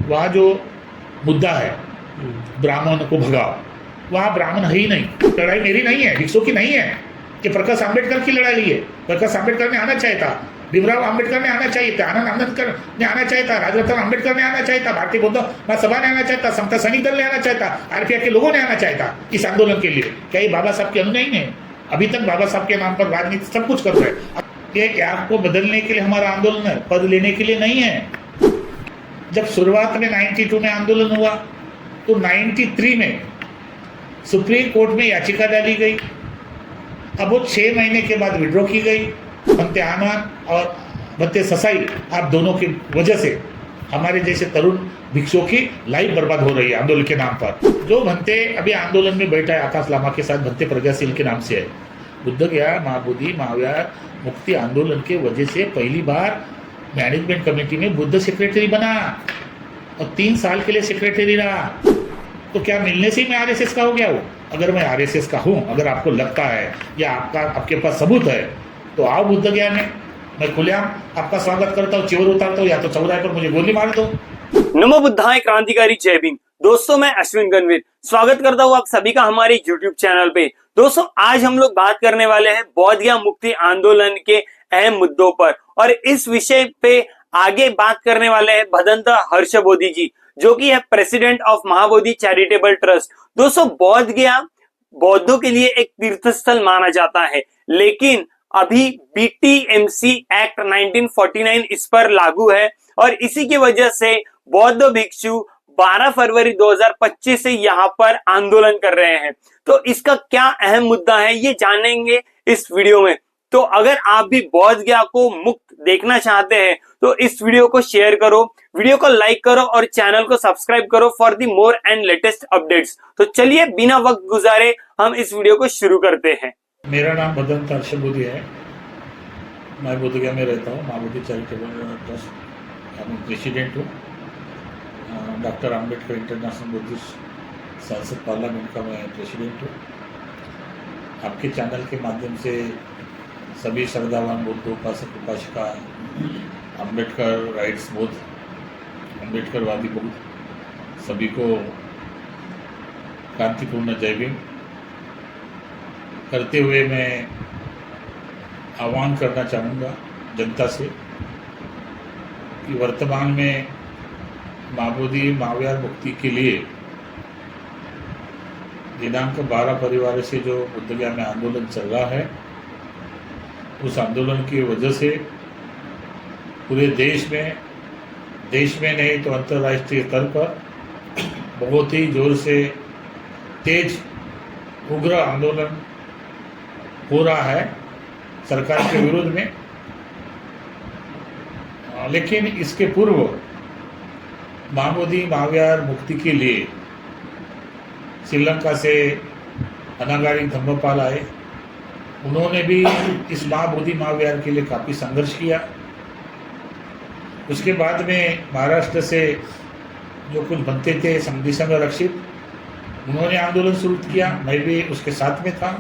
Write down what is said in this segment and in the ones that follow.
वहाँ जो मुद्दा है ब्राह्मण को भगाओ, वहाँ ब्राह्मण है ही नहीं। लड़ाई मेरी नहीं है, भिक्षु की नहीं है, कि प्रकाश आंबेडकर की लड़ाई है। प्रकाश आंबेडकर ने आना चाहिए था, भीमराव आंबेडकर ने आना चाहिए था, आनंद आंबेडकर ने आना चाहिए था, राजरत्न आंबेडकर ने आना चाहिए था, भारतीय बौद्ध महासभा ने आना चाहिए था, समता सैनिक दल ने आना चाहिए था, आरपीएफ के लोगों ने आना चाहिए था इस आंदोलन के लिए। क्या ये बाबा साहब के अनुयायी ने? अभी तक बाबा साहब के नाम पर राजनीति सब कुछ कर रहे हैं। ये याद को बदलने के लिए हमारा आंदोलन है, पद लेने के लिए नहीं है। जब शुरुआत में 92 में आंदोलन हुआ तो 93 में सुप्रीम कोर्ट में याचिका डाली गई। अब वो 6 महीने के बाद विड्रॉ की गई। बनते आनंद और बनते ससाई, आप दोनों की वजह से हमारे जैसे तरुण भिक्षुओं की लाइफ बर्बाद हो रही है आंदोलन के नाम पर। जो बनते अभी आंदोलन में बैठा है आकाश लामा के साथ, बनते प्रज्ञाशील के नाम से है। बुद्ध गया महाबोधि महावीर मुक्ति आंदोलन के वजह से पहली बार मैनेजमेंट कमेटी में बुद्ध सेक्रेटरी बना और 3 साल के लिए सेक्रेटरी रहा। तो क्या मिलने से ही मैं आरएसएस का हो गया हूँ? अगर मैं आरएसएस का हूँ, अगर आपको लगता है या आपके पास सबूत है तो आओ बुद्ध ज्ञान में, मैं खुलेआम आपका स्वागत करता हूँ, चिवर उतारता हूँ, या तो चौराहे पर मुझे गोली मार दो। नमो बुद्धाय क्रांतिकारी जय भीम। दोस्तों मैं अश्विन गणवीर स्वागत करता हूँ आप सभी का हमारे YouTube चैनल पे। दोस्तों आज हम लोग बात करने वाले हैं बौद्ध गया मुक्ति आंदोलन के अहम मुद्दों पर, और इस विषय पे आगे बात करने वाले हैं भदंत हर्षबोधि जी, जो कि है president of Mahabodhi charitable trust. दोस्तों बौद्ध गया बौद्धों के लिए एक तीर्थ स्थल माना जाता है, लेकिन अभी बीटीएमसी एक्ट 1949 इस पर लागू है और इसी की वजह से बौद्ध भिक्षु 12 फरवरी 2025 से यहाँ पर आंदोलन कर रहे हैं। तो इसका क्या अहम मुद्दा है ये जानेंगे इस वीडियो में। तो अगर आप भी बौद्ध गया को मुक्त देखना चाहते हैं तो इस वीडियो को शेयर करो, वीडियो को लाइक करो और चैनल को सब्सक्राइब करो for the more and latest updates. तो चलिए बिना वक्त गुजारे हम इस वीडियो को शुरू करते हैं। मेरा नाम भदंत हर्षबोधि है, मैं बोध गया में रहता हूँ, महाबोधि चैरिटेबल ट्रस्ट मैं प्रेसिडेंट हूँ। डॉक्टर आम्बेडकर इंटरनेशनल बुद्धिस्ट संसद पार्लियामेंट का मैं प्रेसिडेंट हूँ। आपके चैनल के माध्यम से सभी श्रद्धावान बुद्ध उपासक उपासिका, आम्बेडकर राइट्स बुद्ध, अम्बेडकरवादी बुद्ध सभी को क्रांतिपूर्ण जय भीम करते हुए मैं आह्वान करना चाहूँगा जनता से कि वर्तमान में महाबोधि महावीर मुक्ति के लिए दिनांक 12 परिवार से जो बुद्ध गया में आंदोलन चल रहा है, उस आंदोलन की वजह से पूरे देश में नहीं तो अंतर्राष्ट्रीय स्तर पर बहुत ही जोर से तेज उग्र आंदोलन हो रहा है सरकार के विरोध में। लेकिन इसके पूर्व महाबोधि महावीर मुक्ति के लिए श्रीलंका से अनागारी धम्मपाल आए, उन्होंने भी इस महाबोधि महावीर के लिए काफ़ी संघर्ष किया। उसके बाद में महाराष्ट्र से जो कुछ बनते थे समधी संघ रक्षित, उन्होंने आंदोलन शुरू किया, मैं भी उसके साथ में था।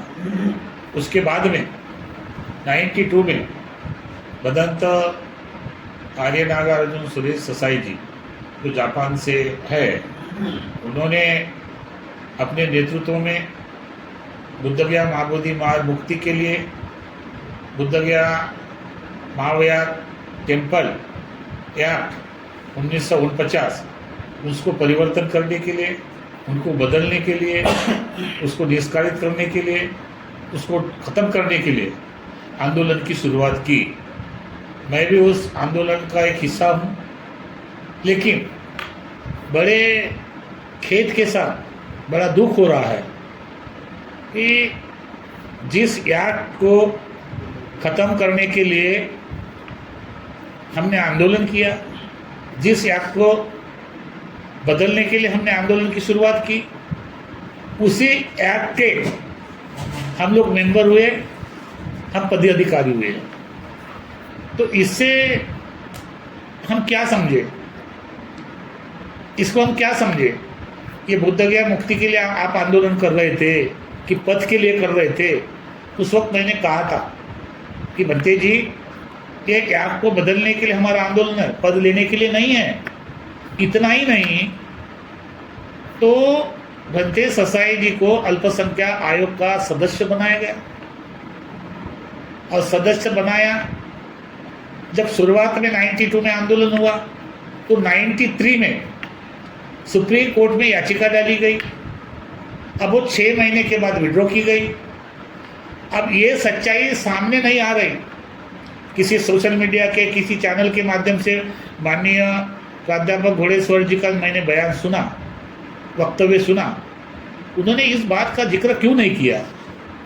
उसके बाद में 92 में भदंत आर्य नागार्जुन सुरेश ससाई जी जो जापान से है, उन्होंने अपने नेतृत्व में बुद्ध गया महाबोधि महावीर मुक्ति के लिए बुद्ध गया महावीर टेम्पल एक्ट 1949 उसको परिवर्तन करने के लिए, उनको बदलने के लिए, उसको निष्कासित करने के लिए, उसको ख़त्म करने के लिए आंदोलन की शुरुआत की। मैं भी उस आंदोलन का एक हिस्सा हूँ, लेकिन बड़े खेद के साथ बड़ा दुख हो रहा है कि जिस एक्ट को ख़त्म करने के लिए हमने आंदोलन किया, जिस एक्ट को बदलने के लिए हमने आंदोलन की शुरुआत की, उसी एक्ट के हम लोग मेंबर हुए, हम पदाधिकारी हुए। तो इससे हम क्या समझे, इसको हम क्या समझे? ये बुद्ध गया मुक्ति के लिए आप आंदोलन कर रहे थे कि पद के लिए कर रहे थे? उस वक्त मैंने कहा था कि बंते जी, ये एक्ट को बदलने के लिए हमारा आंदोलन है, पद लेने के लिए नहीं है। इतना ही नहीं तो भंते ससाई जी को अल्पसंख्यक आयोग का सदस्य बनाया गया, और सदस्य बनाया जब शुरुआत में 92 में आंदोलन हुआ तो 93 में सुप्रीम कोर्ट में याचिका डाली गई। अब वो 6 महीने के बाद विड्रॉ की गई। अब ये सच्चाई सामने नहीं आ रही, किसी सोशल मीडिया के किसी चैनल के माध्यम से माननीय प्राध्यापक घोड़ेश्वर जी का मैंने बयान सुना, वक्तव्य सुना, उन्होंने इस बात का जिक्र क्यों नहीं किया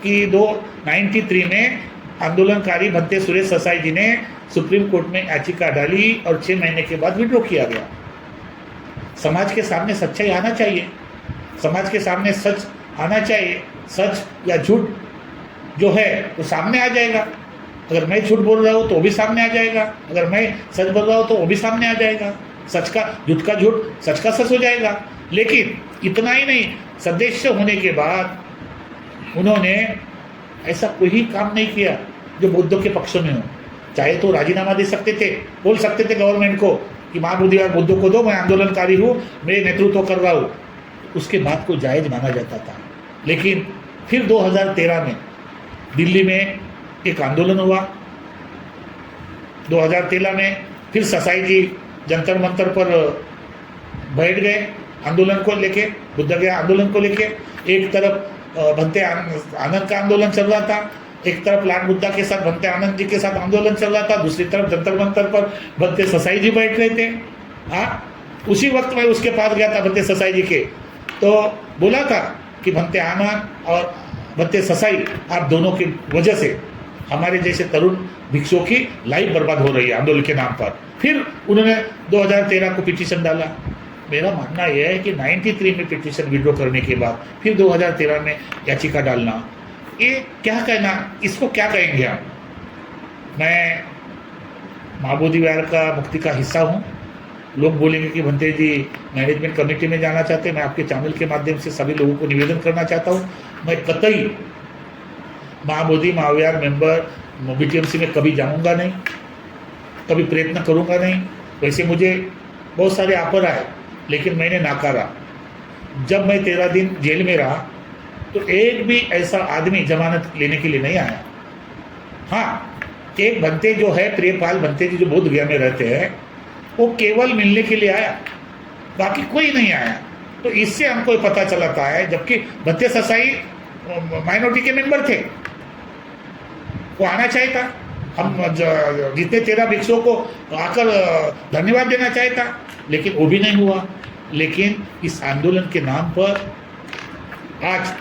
कि 93 में आंदोलनकारी भंते सुरेश ससाई जी ने सुप्रीम कोर्ट में याचिका डाली और 6 महीने के बाद विड्रॉ किया गया। समाज के सामने सच्चाई आना चाहिए, समाज के सामने सच आना चाहिए। सच या झूठ जो है वो सामने आ जाएगा। अगर मैं झूठ बोल रहा हूँ तो वो भी सामने आ जाएगा, अगर मैं सच बोल रहा हूँ तो वो भी सामने आ जाएगा। सच का झूठ का झूठ, सच का सच हो जाएगा। लेकिन इतना ही नहीं, सदस्य होने के बाद उन्होंने ऐसा कोई काम नहीं किया जो बुद्धों के पक्ष में हो। चाहे तो राजीनामा दे सकते थे, बोल सकते थे गवर्नमेंट को कि महाबोधि और बुद्धों को दो, मैं आंदोलनकारी हूँ, मैं नेतृत्व कर रहा हूँ, उसके बाद को जायज़ माना जाता था। लेकिन फिर 2013 में दिल्ली में एक आंदोलन हुआ। 2013 में फिर ससाई जी जंतर मंतर पर बैठ गए आंदोलन को लेके, बुद्ध गया आंदोलन को लेके। एक तरफ भंते आनंद का आंदोलन चल रहा था, एक तरफ लाल बुद्धा के साथ भंते आनंद जी के साथ आंदोलन चल रहा था, दूसरी तरफ जंतर मंतर पर भंते ससाई जी बैठ रहे थे। उसी वक्त मैं उसके पास गया था भंते ससाई जी के, तो बोला था कि भंते आनंद और भंते ससाई, आप दोनों की वजह से हमारे जैसे तरुण भिक्षुओं की लाइफ बर्बाद हो रही है आंदोलन के नाम पर। फिर उन्होंने 2013 को पिटीशन डाला। मेरा मानना यह है कि 93 में पिटीशन विड्रॉ करने के बाद फिर 2013 में याचिका डालना, ये क्या कहना, इसको क्या कहेंगे आप? मैं महाबोधि विहार का मुक्ति का हिस्सा हूँ। लोग बोलेंगे कि भंते जी मैनेजमेंट कमेटी में जाना चाहते हैं। मैं आपके चैनल के माध्यम से सभी लोगों को निवेदन करना चाहता हूँ, मैं कतई महाबोधि महाविहार मेंबर BTMC में कभी जाऊँगा नहीं, कभी प्रयत्न करूँगा नहीं। वैसे मुझे बहुत सारे ऑफर आए लेकिन मैंने नाकारा। जब मैं 13 दिन जेल में रहा तो एक भी ऐसा आदमी जमानत लेने के लिए नहीं आया। हाँ, एक भंते जो है प्रियपाल भंते जी जो बोध गया में रहते हैं, वो केवल मिलने के लिए आया, बाकी कोई नहीं आया। तो इससे हमको पता चलता है, जबकि भंते ससाई माइनॉरिटी के मेंबर थे, वो आना चाहिए था। हम जितने 13 भिक्षुओं को आकर धन्यवाद देना चाहिए था, लेकिन वो भी नहीं हुआ। लेकिन इस आंदोलन के नाम पर आज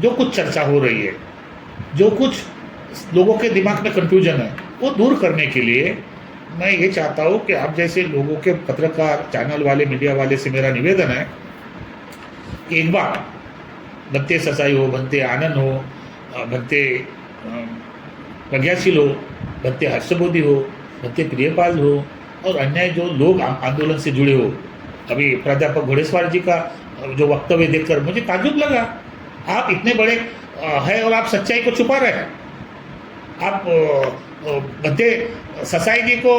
जो कुछ चर्चा हो रही है, जो कुछ लोगों के दिमाग में कंफ्यूजन है, वो दूर करने के लिए मैं ये चाहता हूँ कि आप जैसे लोगों के पत्रकार, चैनल वाले, मीडिया वाले से मेरा निवेदन है कि एक बार भंते ससाई हो, भंते आनंद हो, भंते प्रज्ञाशील हो, भंते हर्षबोधि हो, भंते प्रियपाल हो और अन्य जो लोग आंदोलन से जुड़े हो, अभी प्राध्यापक घोड़ेश्वर जी का जो वक्तव्य देखकर मुझे ताज्जुब लगा। आप इतने बड़े हैं और आप सच्चाई को छुपा रहे हैं। आप भंते ससाई जी को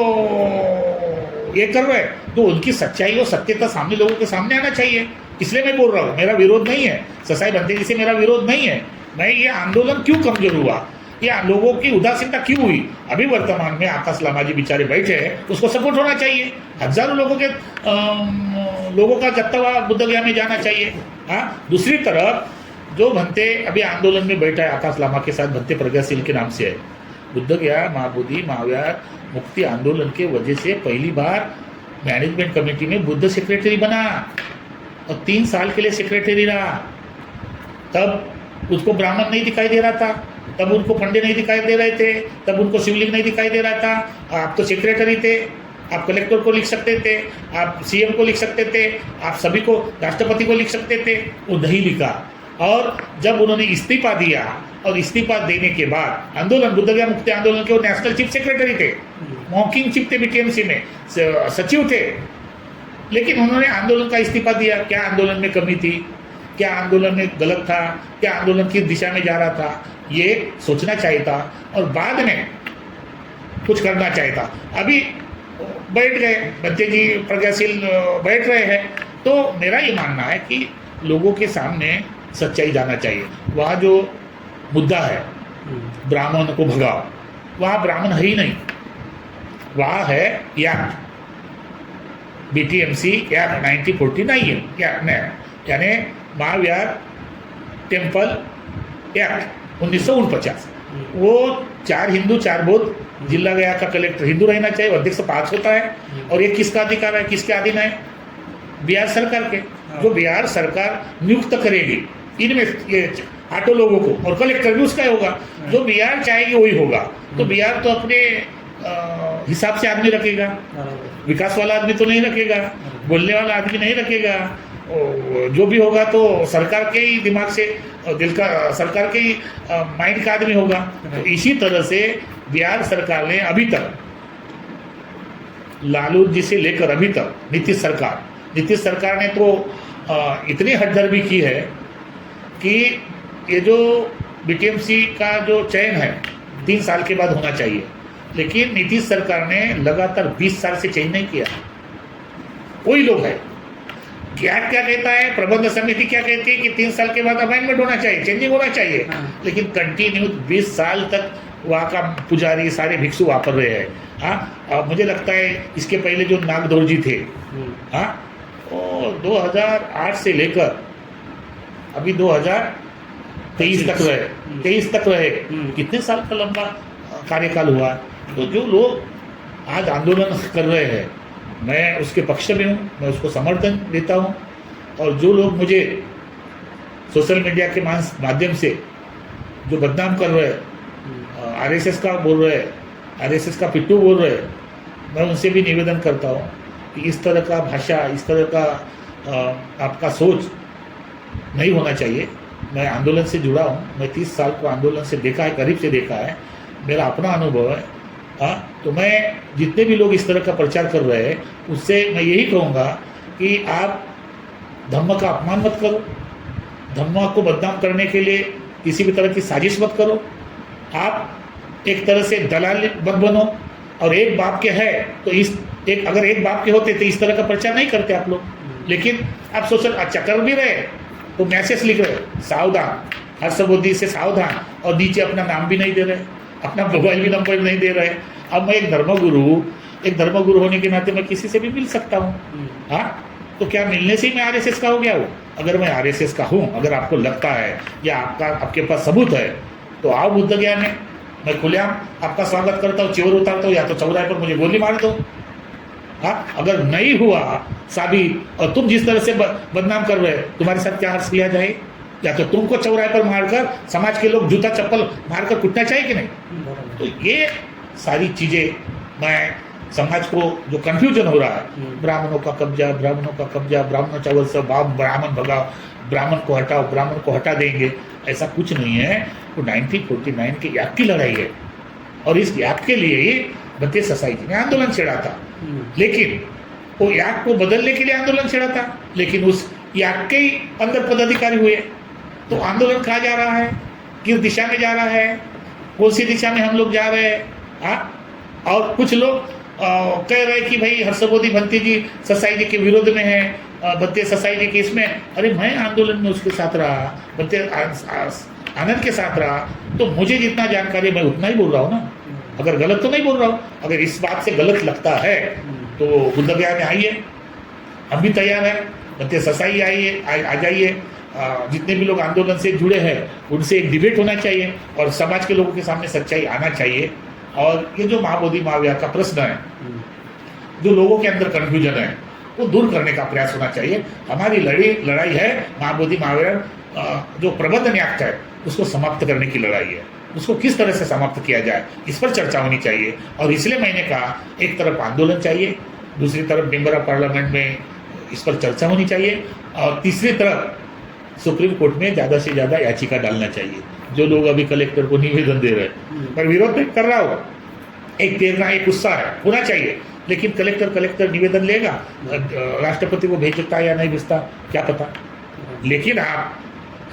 ये कर रहे हैं, तो उनकी सच्चाई और सत्यता सामने लोगों के सामने आना चाहिए। इसलिए मैं बोल रहा हूँ, मेरा विरोध नहीं है ससाई भंते जी से, मेरा विरोध नहीं है। मैं ये आंदोलन क्यों कमजोर हुआ, या लोगों की उदासीनता क्यों हुई, अभी वर्तमान में आकाश लामा जी बेचारे बैठे हैं, उसको सपोर्ट होना चाहिए। हजारों लोगों का जत्था हुआ बुद्ध गया में जाना चाहिए। हाँ, दूसरी तरफ जो भंते अभी आंदोलन में बैठा है आकाश लामा के साथ, भंते प्रज्ञाशील के नाम से है, बुद्ध गया महाबोधि महाविहार मुक्ति आंदोलन के वजह से पहली बार मैनेजमेंट कमेटी में बुद्ध सेक्रेटरी बना और 3 साल के लिए सेक्रेटरी रहा। तब उसको ब्राह्मण नहीं दिखाई दे रहा था, तब उनको पंडे नहीं दिखाई दे रहे थे, तब उनको शिवलिंग नहीं दिखाई दे रहा था। आप तो सेक्रेटरी थे, आप कलेक्टर को लिख सकते थे, आप CM को लिख सकते थे, आप सभी को, राष्ट्रपति को लिख सकते थे, वो नहीं लिखा। और जब उन्होंने इस्तीफा दिया और इस्तीफा देने के बाद आंदोलन बुद्ध गया मुक्ति आंदोलन के वो नेशनल चीफ सेक्रेटरी थे, मॉकिंग चीफ थे, BTMC में सचिव थे, लेकिन उन्होंने आंदोलन का इस्तीफा दिया। क्या आंदोलन में कमी थी, क्या आंदोलन में गलत था, क्या आंदोलन किस दिशा में जा रहा था, ये सोचना चाहिए था और बाद में कुछ करना चाहिए था। अभी बैठ गए, भंते जी प्रज्ञाशील बैठ रहे हैं। तो मेरा ये मानना है कि लोगों के सामने सच्चाई जाना चाहिए। वहाँ जो मुद्दा है ब्राह्मण को भगाओ, वहाँ ब्राह्मण है ही नहीं, वहाँ है एक्ट, BTMC एक्ट 1949 यानी महाविहार टेम्पल एक्ट 1949। वो 4 हिंदू 4 बौद्ध, जिला गया का कलेक्टर हिंदू रहना चाहिए, अध्यक्ष 5 होता है। और ये किसका अधिकार है, किसके अधीन है? बिहार सरकार के, जो बिहार सरकार नियुक्त करेगी इनमें ये 8 लोगों को, और कलेक्टर भी उसका ही होगा। जो बिहार चाहेगी वही होगा। तो बिहार तो अपने हिसाब से आदमी रखेगा, विकास वाला आदमी तो नहीं रखेगा, बोलने वाला आदमी नहीं रखेगा। जो भी होगा तो सरकार के ही दिमाग से, दिल का, सरकार के ही माइंड का आदमी होगा। तो इसी तरह से बिहार सरकार ने अभी तक, लालू जी से लेकर अभी तक नीतीश सरकार ने तो इतनी हटदर्मी की है कि ये जो BTMC का जो चयन है 3 साल के बाद होना चाहिए, लेकिन नीतीश सरकार ने लगातार 20 साल से चेंज नहीं किया। कोई लोग है क्या कहता है, प्रबंध समिति क्या कहती है कि 3 साल के बाद अमेंडमेंट होना चाहिए, चेंजिंग होना चाहिए, लेकिन कंटिन्यू 20 साल तक वहाँ का पुजारी सारे भिक्षु वापर रहे हैं। हाँ, मुझे लगता है इसके पहले जो नागदौर जी थे, हाँ, वो 2008 से लेकर अभी 2023 तक रहे। कितने साल का लंबा कार्यकाल हुआ। तो जो लोग आज आंदोलन कर रहे हैं, मैं उसके पक्ष में हूँ, मैं उसको समर्थन देता हूँ। और जो लोग मुझे सोशल मीडिया के माध्यम से जो बदनाम कर रहे हैं, RSS का बोल रहे हैं, RSS का पिट्टू बोल रहे हैं, मैं उनसे भी निवेदन करता हूँ कि इस तरह का भाषा, इस तरह का आपका सोच नहीं होना चाहिए। मैं आंदोलन से जुड़ा हूँ, मैं 30 साल को आंदोलन से देखा है, करीब से देखा है, मेरा अपना अनुभव है। हाँ, तो मैं जितने भी लोग इस तरह का प्रचार कर रहे हैं उससे मैं यही कहूँगा कि आप धर्म का अपमान मत करो, धर्म को बदनाम करने के लिए किसी भी तरह की साजिश मत करो। आप एक तरह से दलाल मत बनो। और एक बाप के है तो अगर एक बाप के होते तो इस तरह का प्रचार नहीं करते आप लोग। लेकिन आप सोशल अच्छा कर भी रहे तो मैसेज लिख रहे सावधान, हर्षबोधी से सावधान, और नीचे अपना नाम भी नहीं दे रहे, अपना मोबाइल भी नंबर नहीं दे रहे। अब मैं एक धर्मगुरु होने के नाते मैं किसी से भी मिल सकता हूँ। हाँ, तो क्या मिलने से ही मैं RSS का हो गया हूँ? अगर मैं RSS का हूँ, अगर आपको लगता है या आपके पास सबूत है तो आओ बुद्ध ज्ञान में, मैं खुलेआम आपका स्वागत करता हूँ, चोर उतारता हूँ, या तो चौराहे पर मुझे गोली मार दो। हाँ, अगर नहीं हुआ साबित और तुम जिस तरह से बदनाम कर रहे हो, तुम्हारे साथ क्या हर्ष लिया जाए? या तो तुमको चौराहे पर मारकर समाज के लोग जूता चप्पल मारकर कुटना चाहिए कि नहीं? तो ये सारी चीज़ें, मैं समाज को जो कंफ्यूजन हो रहा है, ब्राह्मणों का कब्जा, ब्राह्मणों चावल सब, ब्राह्मण भगाओ, ब्राह्मण को हटाओ, ब्राह्मण को हटा देंगे, ऐसा कुछ नहीं है। तो 1949 के एक्ट की लड़ाई है, और इस एक्ट के लिए ही भंते सोसाइटी ने आंदोलन छेड़ा था। लेकिन वो एक्ट को बदलने के लिए आंदोलन छेड़ा था, लेकिन उस एक्ट के ही अंदर पदाधिकारी हुए। तो आंदोलन कहाँ जा रहा है, किस दिशा में जा रहा है, कौन सी दिशा में हम लोग जा रहे हैं? हाँ, और कुछ लोग कह रहे हैं कि भाई हर्षबोधी भंते जी सोसाइटी के विरोध में है, भंते सोसाइटी के इसमें। अरे मैं आंदोलन में उसके साथ रहा, भंते आनंद के साथ रहा, तो मुझे जितना जानकारी मैं उतना ही बोल रहा हूँ ना। अगर गलत तो नहीं बोल रहा हूँ। अगर इस बात से गलत लगता है तो बुद्ध गया में आइए, हम भी तैयार हैं। भंते सोसाइटी आइए, आ जाइए। जितने भी लोग आंदोलन से जुड़े हैं उनसे एक डिबेट होना चाहिए और समाज के लोगों के सामने सच्चाई आना चाहिए। और ये जो महाबोधि महाविहार का प्रश्न है, जो लोगों के अंदर कन्फ्यूजन है, वो दूर करने का प्रयास होना चाहिए। हमारी लड़ाई है महाबोधि महाविहार जो प्रबंधन एक्ट है उसको समाप्त करने की लड़ाई है। उसको किस तरह से समाप्त किया जाए, इस पर चर्चा होनी चाहिए। और इसलिए मैंने कहा, एक तरफ आंदोलन चाहिए, दूसरी तरफ मेंबर ऑफ पार्लियामेंट में इस पर चर्चा होनी चाहिए, और तीसरी तरफ सुप्रीम कोर्ट में ज़्यादा से ज़्यादा याचिका डालना चाहिए। जो लोग अभी कलेक्टर को निवेदन दे रहे हैं, पर विरोध नहीं कर रहा हो, एक प्रेरणा, एक उत्साह है, होना चाहिए। लेकिन कलेक्टर निवेदन लेगा, राष्ट्रपति को भेजता या नहीं भेजता क्या पता। लेकिन आप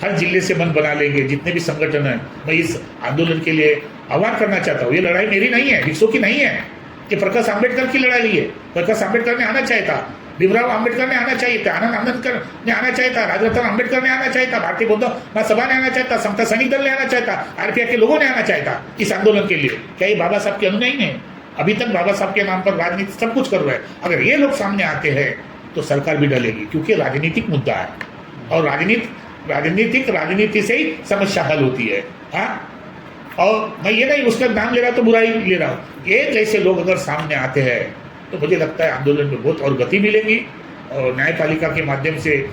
हर जिले से मन बना लेंगे, जितने भी संगठन हैं। मैं इस आंदोलन के लिए आह्वान करना चाहता हूँ। ये लड़ाई मेरी नहीं है, विश्व की नहीं है। ये प्रकाश आंबेडकर की लड़ाई है। प्रकाश आंबेडकर ने आना चाहिए था, भीमराव आंबेडकर ने आना चाहिए था, आनंद आंबेडकर ने आना चाहिए था, राजरत्न आंबेडकर ने आना चाहिए था, भारतीय बौद्ध महासभा ने आना चाहिए था, समता सैनिक दल ने आना चाहिए था, आरपीएफ के लोगों ने आना चाहिए था इस आंदोलन के लिए। क्या ये बाबा साहब के अनुयायी नहीं? अभी तक बाबा साहब के नाम पर राजनीति सब कुछ कर रहे हैं। अगर ये लोग सामने आते हैं तो सरकार भी डलेगी, क्योंकि राजनीतिक मुद्दा है और राजनीति से ही समस्या हल होती है। हाँ, और मैं ये नहीं उसका नाम ले रहा तो बुराई ले रहा हूँ। ये जैसे लोग अगर सामने आते हैं तो मुझे लगता है आंदोलन में बहुत और गति मिलेगी और न्यायपालिका के माध्यम से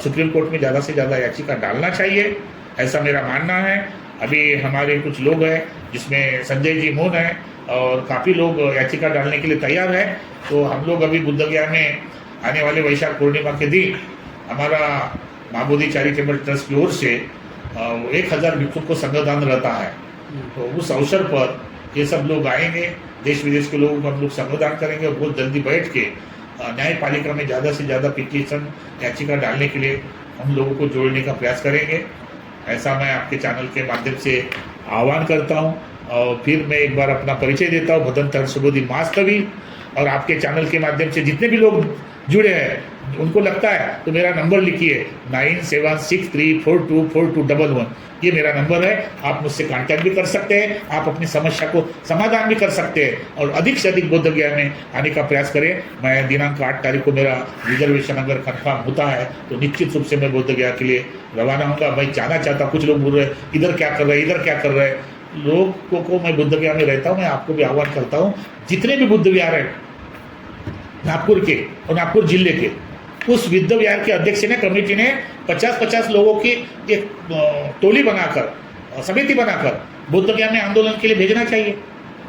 सुप्रीम कोर्ट में ज़्यादा से ज़्यादा याचिका डालना चाहिए, ऐसा मेरा मानना है। अभी हमारे कुछ लोग हैं जिसमें संजय जी मोन है और काफ़ी लोग याचिका डालने के लिए तैयार हैं। तो हम लोग अभी बुद्धगया में आने वाले वैशाख पूर्णिमा के दिन हमारा माँ बोधि चैरिटेबल ट्रस्ट की ओर से 1000 भिक्षुक को संगदान रहता है। तो उस अवसर पर ये सब लोग आएंगे, देश विदेश के लोगों को हम लोग संगदान करेंगे और बहुत जल्दी बैठ के न्यायपालिका में ज़्यादा से ज़्यादा पिटीशन याचिका डालने के लिए हम लोगों को जोड़ने का प्रयास करेंगे। ऐसा मैं आपके चैनल के माध्यम से आह्वान करता हूँ। और फिर मैं एक बार अपना परिचय देता हूँ, भदंत हर्षबोधि मास्तवी। और आपके चैनल के माध्यम से जितने भी लोग जुड़े हैं उनको लगता है तो मेरा नंबर लिखिए 9763424211। ये मेरा नंबर है, आप मुझसे कांटेक्ट भी कर सकते हैं, आप अपनी समस्या को समाधान भी कर सकते हैं और अधिक से अधिक बोधगया में आने का प्रयास करें। मैं दिनांक 8 तारीख को मेरा रिजर्वेशन अगर कंफर्म होता है तो निश्चित रूप से मैं बोधगया के लिए रवाना होऊंगा। मैं जाना चाहता, कुछ लोग बोल रहे हैं इधर क्या कर रहे हैं, इधर क्या कर रहे हैं। लोगों को मैं बोधगया में रहता हूँ, मैं आपको भी आह्वान करता हूँ, जितने भी बुद्ध विहार हैं नागपुर के और नागपुर जिले के, उस बुद्ध विहार के अध्यक्ष ने, कमेटी ने 50-50 लोगों की एक टोली बनाकर, समिति बनाकर बोधगया में आंदोलन के लिए भेजना चाहिए।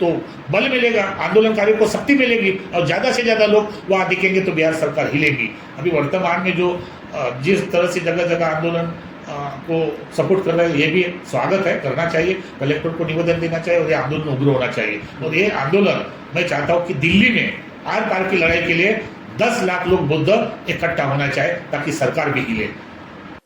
तो बल मिलेगा, आंदोलनकारियों को शक्ति मिलेगी और ज़्यादा से ज़्यादा लोग वहाँ दिखेंगे तो बिहार सरकार हिलेगी। अभी वर्तमान में जो जिस तरह से जगह जगह आंदोलन को सपोर्ट कर रहे हैं, ये भी स्वागत है, करना चाहिए। कलेक्टर को निवेदन देना चाहिए और ये आंदोलन उग्र होना चाहिए। और ये आंदोलन मैं चाहता हूँ कि दिल्ली में आर पार की लड़ाई के लिए 10 लाख लोग बुद्ध इकट्ठा होना चाहिए ताकि सरकार भी हिले।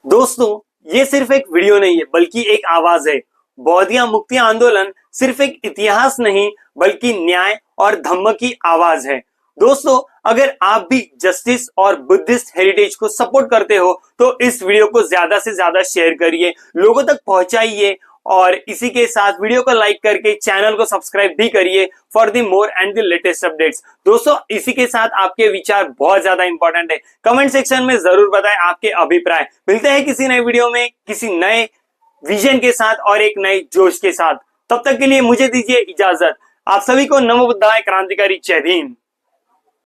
दोस्तों, ये सिर्फ एक वीडियो नहीं है बल्कि एक आवाज है। बौद्धिया मुक्ति आंदोलन सिर्फ एक इतिहास नहीं बल्कि न्याय और धम्म की आवाज है। दोस्तों, अगर आप भी जस्टिस और बुद्धिस्ट हेरिटेज को सपोर्ट करते हो तो इस वीडियो को ज्यादा से ज्यादा शेयर करिए, लोगों तक पहुंचाइए और इसी के साथ वीडियो को लाइक करके चैनल को सब्सक्राइब भी करिए for the more and the latest updates. दोस्तों, इसी के साथ आपके विचार बहुत ज्यादा इंपॉर्टेंट है। कमेंट सेक्शन में जरूर बताएं आपके अभिप्राय। मिलते हैं किसी नए वीडियो में किसी नए विजन के साथ और एक नए जोश के साथ। तब तक के लिए मुझे दीजिए इजाजत। आप सभी को नमो बुद्धाय, क्रांतिकारी जय भीम।